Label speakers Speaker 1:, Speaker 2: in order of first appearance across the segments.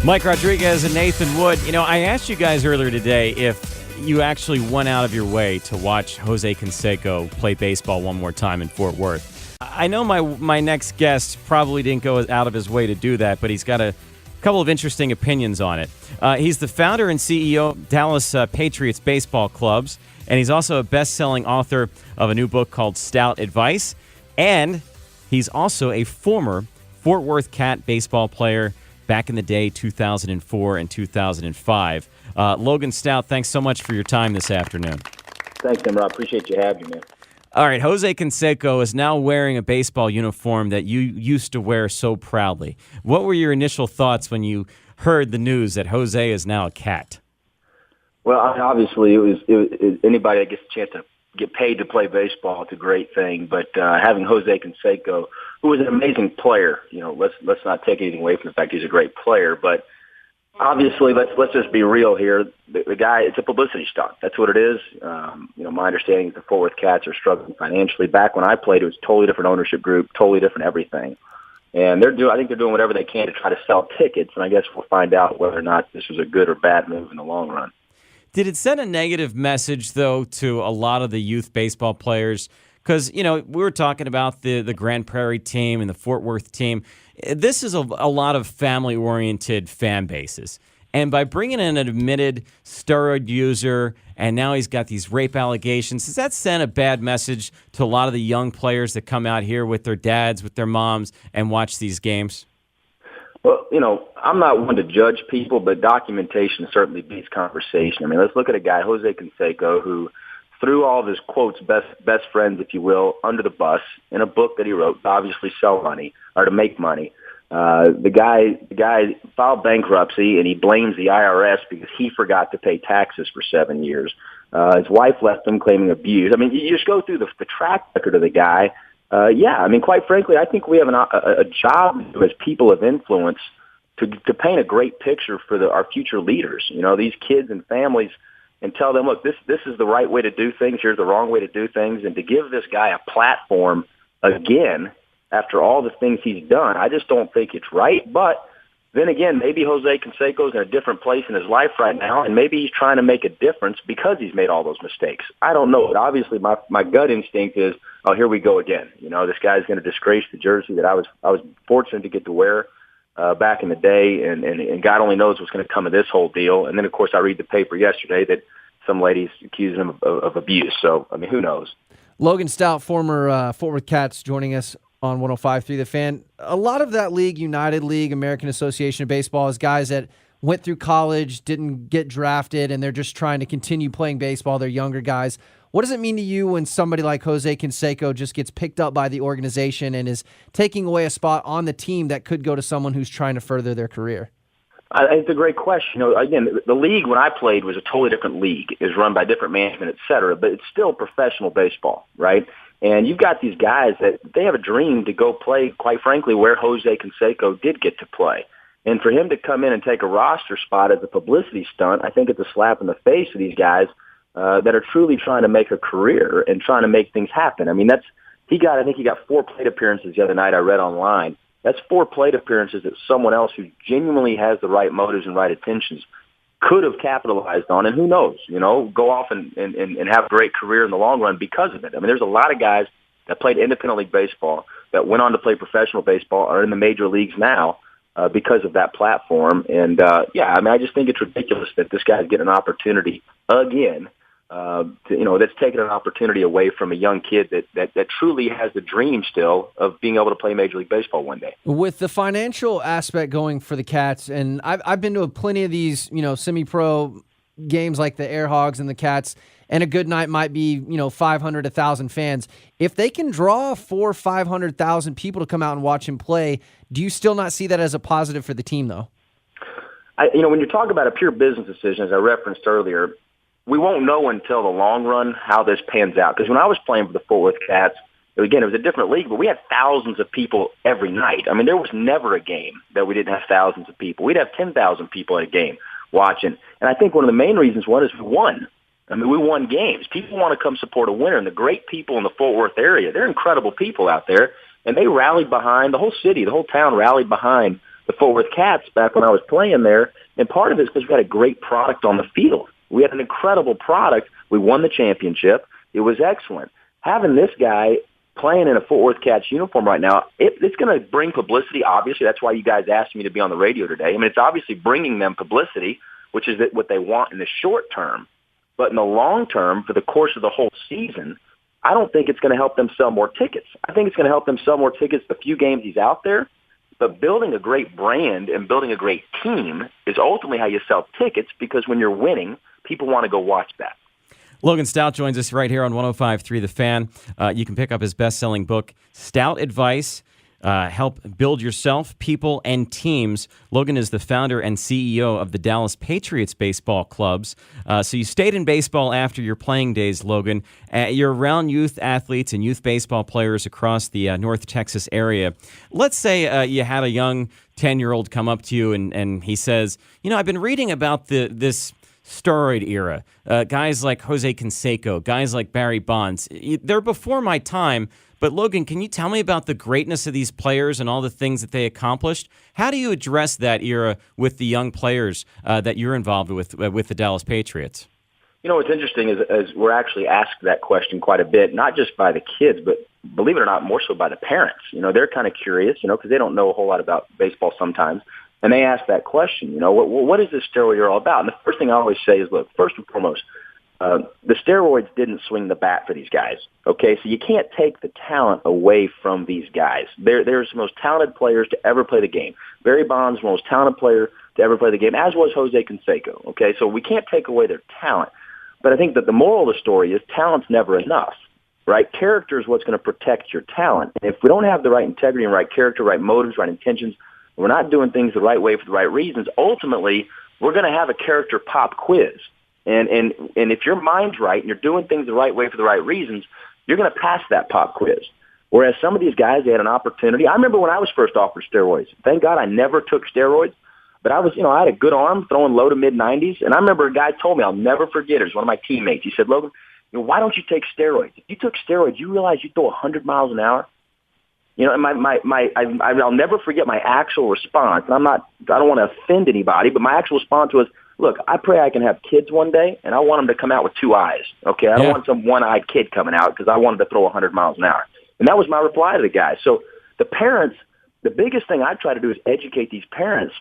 Speaker 1: Mike Rodriguez and Nathan Wood. You know, I asked you guys earlier today if you actually went out of your way to watch Jose Canseco play baseball one more time in Fort Worth. I know my next guest probably didn't go out of his way to do that, but he's got a couple of interesting opinions on it. He's the founder and CEO of Dallas Patriots Baseball Clubs, and he's also a best-selling author of a new book called Stout Advice, and he's also a former Fort Worth Cat baseball player back in the day, 2004 and 2005. Logan Stout, thanks so much for your time this afternoon.
Speaker 2: Thanks, Tim. I appreciate you having me.
Speaker 1: All right, Jose Canseco is now wearing a baseball uniform that you used to wear so proudly. What were your initial thoughts when you heard the news that Jose is now a Cat?
Speaker 2: Well, obviously, it was anybody that gets a chance to get paid to play baseball. It's a great thing, but having Jose Canseco, who was an amazing player, you know, let's not take anything away from the fact he's a great player, but obviously, let's just be real here. The guy, it's a publicity stunt. That's what it is. You know, my understanding is the Fort Worth Cats are struggling financially. Back when I played, it was a totally different ownership group, totally different everything. And I think they're doing whatever they can to try to sell tickets, and I guess we'll find out whether or not this was a good or bad move in the long run.
Speaker 1: Did it send a negative message, though, to a lot of the youth baseball players? Because, you know, we were talking about the Grand Prairie team and the Fort Worth team. This is a lot of family-oriented fan bases. And by bringing in an admitted steroid user, and now he's got these rape allegations, does that send a bad message to a lot of the young players that come out here with their dads, with their moms, and watch these games?
Speaker 2: Well, you know, I'm not one to judge people, but documentation certainly beats conversation. I mean, let's look at a guy, Jose Canseco, who threw all of his, quotes, best friends, if you will, under the bus in a book that he wrote to obviously sell money or to make money. The guy filed bankruptcy, and he blames the IRS because he forgot to pay taxes for 7 years. His wife left him claiming abuse. I mean, you just go through the track record of the guy. Yeah, I mean, quite frankly, I think we have a job as people of influence to paint a great picture for our future leaders. You know, these kids and families, and tell them, look, this is the right way to do things. Here's the wrong way to do things. And to give this guy a platform again after all the things he's done, I just don't think it's right. But then again, maybe Jose Canseco's in a different place in his life right now, and maybe he's trying to make a difference because he's made all those mistakes. I don't know. But obviously, my gut instinct is, oh, here we go again. You know, this guy's going to disgrace the jersey that I was fortunate to get to wear back in the day, and God only knows what's going to come of this whole deal. And then, of course, I read the paper yesterday that some ladies accusing him of abuse. So, I mean, who knows?
Speaker 3: Logan Stout, former Fort Worth Cats, joining us on 105.3 The Fan. A lot of that league, United League, American Association of Baseball, is guys that went through college, didn't get drafted, and they're just trying to continue playing baseball. They're younger guys. What does it mean to you when somebody like Jose Canseco just gets picked up by the organization and is taking away a spot on the team that could go to someone who's trying to further their career?
Speaker 2: It's a great question. You know, again, the league when I played was a totally different league. It was run by different management, et cetera, but it's still professional baseball, right? And you've got these guys that they have a dream to go play, quite frankly, where Jose Canseco did get to play. And for him to come in and take a roster spot as a publicity stunt, I think it's a slap in the face of these guys that are truly trying to make a career and trying to make things happen. I mean, I think he got 4 plate appearances the other night I read online. That's 4 plate appearances that someone else who genuinely has the right motives and right intentions could have capitalized on, and who knows, you know, go off and have a great career in the long run because of it. I mean, there's a lot of guys that played independent league baseball that went on to play professional baseball are in the major leagues now because of that platform. And, yeah, I mean, I just think it's ridiculous that this guy's getting an opportunity again that's taking an opportunity away from a young kid that truly has the dream still of being able to play Major League Baseball one day.
Speaker 3: With the financial aspect going for the Cats, and I've been to plenty of these, semi-pro games like the Air Hogs and the Cats, and a good night might be, 500, 1,000 fans. If they can draw 400,000 or 500,000 people to come out and watch him play, do you still not see that as a positive for the team, though?
Speaker 2: When you talk about a pure business decision, as I referenced earlier, we won't know until the long run how this pans out. Because when I was playing for the Fort Worth Cats, again, it was a different league, but we had thousands of people every night. I mean, there was never a game that we didn't have thousands of people. We'd have 10,000 people at a game watching. And I think one of the main reasons is we won. I mean, we won games. People want to come support a winner. And the great people in the Fort Worth area, they're incredible people out there. And they rallied behind, the whole city, the whole town rallied behind the Fort Worth Cats back when I was playing there, and part of it is because we had a great product on the field. We had an incredible product. We won the championship. It was excellent. Having this guy playing in a Fort Worth Cats uniform right now, it's going to bring publicity, obviously. That's why you guys asked me to be on the radio today. I mean, it's obviously bringing them publicity, which is what they want in the short term. But in the long term, for the course of the whole season, I don't think it's going to help them sell more tickets. I think it's going to help them sell more tickets the few games he's out there. But building a great brand and building a great team is ultimately how you sell tickets, because when you're winning, people want to go watch that.
Speaker 1: Logan Stout joins us right here on 105.3 The Fan. You can pick up his best-selling book, Stout Advice, Help Build Yourself, People, and Teams. Logan is the founder and CEO of the Dallas Patriots baseball clubs. So you stayed in baseball after your playing days, Logan. You're around youth athletes and youth baseball players across the North Texas area. Let's say you had a young 10-year-old come up to you and he says, I've been reading about this steroid era. Guys like Jose Canseco, guys like Barry Bonds. They're before my time, but Logan, can you tell me about the greatness of these players and all the things that they accomplished? How do you address that era with the young players that you're involved with the Dallas Patriots?
Speaker 2: What's interesting is we're actually asked that question quite a bit, not just by the kids, but believe it or not, more so by the parents. They're kind of curious, because they don't know a whole lot about baseball sometimes. And they ask that question, what is this steroid era all about? And the first thing I always say is, look, first and foremost, the steroids didn't swing the bat for these guys, okay? So you can't take the talent away from these guys. They're the most talented players to ever play the game. Barry Bonds, the most talented player to ever play the game, as was Jose Canseco, okay? So we can't take away their talent. But I think that the moral of the story is talent's never enough, right? Character is what's going to protect your talent. And if we don't have the right integrity and right character, right motives, right intentions, we're not doing things the right way for the right reasons, ultimately, we're going to have a character pop quiz. And if your mind's right and you're doing things the right way for the right reasons, you're going to pass that pop quiz. Whereas some of these guys, they had an opportunity. I remember when I was first offered steroids. Thank God I never took steroids. But I was, I had a good arm throwing low to mid-90s. And I remember a guy told me, I'll never forget it. It was one of my teammates. He said, Logan, why don't you take steroids? If you took steroids, you realize you throw 100 miles an hour? And I'll never forget my actual response. And I don't want to offend anybody, but my actual response was, look, I pray I can have kids one day, and I want them to come out with two eyes, okay? I don't want some one-eyed kid coming out because I wanted to throw 100 miles an hour. And that was my reply to the guy. So the parents, the biggest thing I try to do is educate these parents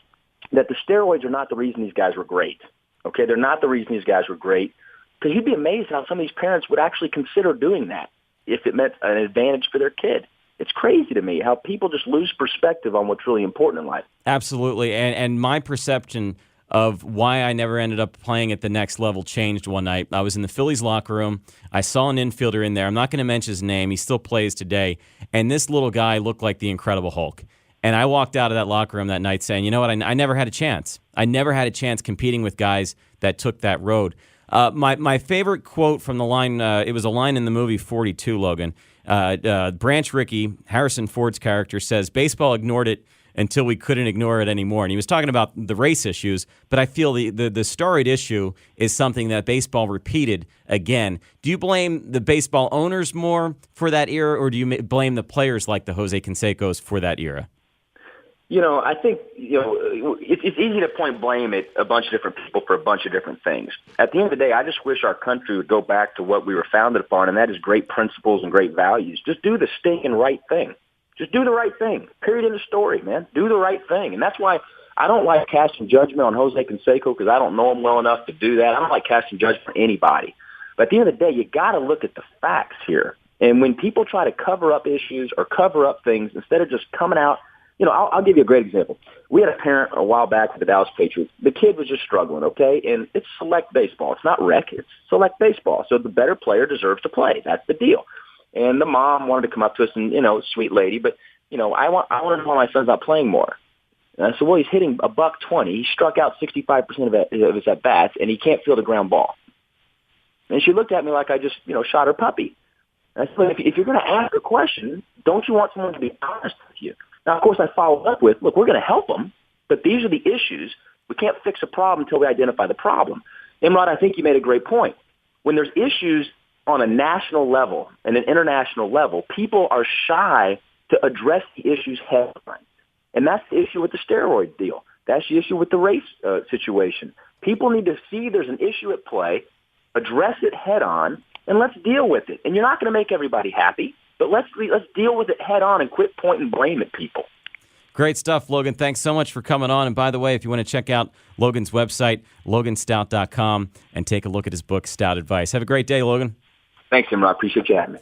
Speaker 2: that the steroids are not the reason these guys were great, okay? They're not the reason these guys were great, because you'd be amazed how some of these parents would actually consider doing that if it meant an advantage for their kid. It's crazy to me how people just lose perspective on what's really important in life.
Speaker 1: Absolutely. And my perception of why I never ended up playing at the next level changed one night. I was in the Phillies locker room. I saw an infielder in there. I'm not going to mention his name. He still plays today. And this little guy looked like the Incredible Hulk. And I walked out of that locker room that night saying, you know what, I never had a chance. I never had a chance competing with guys that took that road. My favorite quote from the line, it was a line in the movie 42, Logan. Branch Rickey, Harrison Ford's character, says, baseball ignored it until we couldn't ignore it anymore. And he was talking about the race issues, but I feel the steroid issue is something that baseball repeated again. Do you blame the baseball owners more for that era, or do you blame the players like the Jose Cansecos for that era?
Speaker 2: I think, it's easy to point blame at a bunch of different people for a bunch of different things. At the end of the day, I just wish our country would go back to what we were founded upon, and that is great principles and great values. Just do the stinking right thing. Just do the right thing. Period in the story, man. Do the right thing. And that's why I don't like casting judgment on Jose Canseco, because I don't know him well enough to do that. I don't like casting judgment on anybody. But at the end of the day, you got to look at the facts here. And when people try to cover up issues or cover up things, instead of just coming out, I'll give you a great example. We had a parent a while back with the Dallas Patriots. The kid was just struggling, okay? And it's select baseball. It's not rec. It's select baseball. So the better player deserves to play. That's the deal. And the mom wanted to come up to us and, sweet lady, but, I want to know why my son's not playing more. And I said, well, he's hitting $120. He struck out 65% of his at-bats, and he can't field a ground ball. And she looked at me like I just, shot her puppy. And I said, well, if you're going to ask a question, don't you want someone to be honest with you? Now, of course, I followed up with, look, we're going to help them, but these are the issues. We can't fix a problem until we identify the problem. Imrod, I think you made a great point. When there's issues on a national level and an international level, people are shy to address the issues head on. And And that's the issue with the steroid deal. That's the issue with the race situation. People need to see there's an issue at play, address it head on, and let's deal with it. And you're not going to make everybody happy, but let's deal with it head on and quit pointing blame at people.
Speaker 1: Great stuff, Logan. Thanks so much for coming on. And by the way, if you want to check out Logan's website, loganstout.com, and take a look at his book, Stout Advice. Have a great day, Logan.
Speaker 2: Thanks, Imran. I appreciate you having me.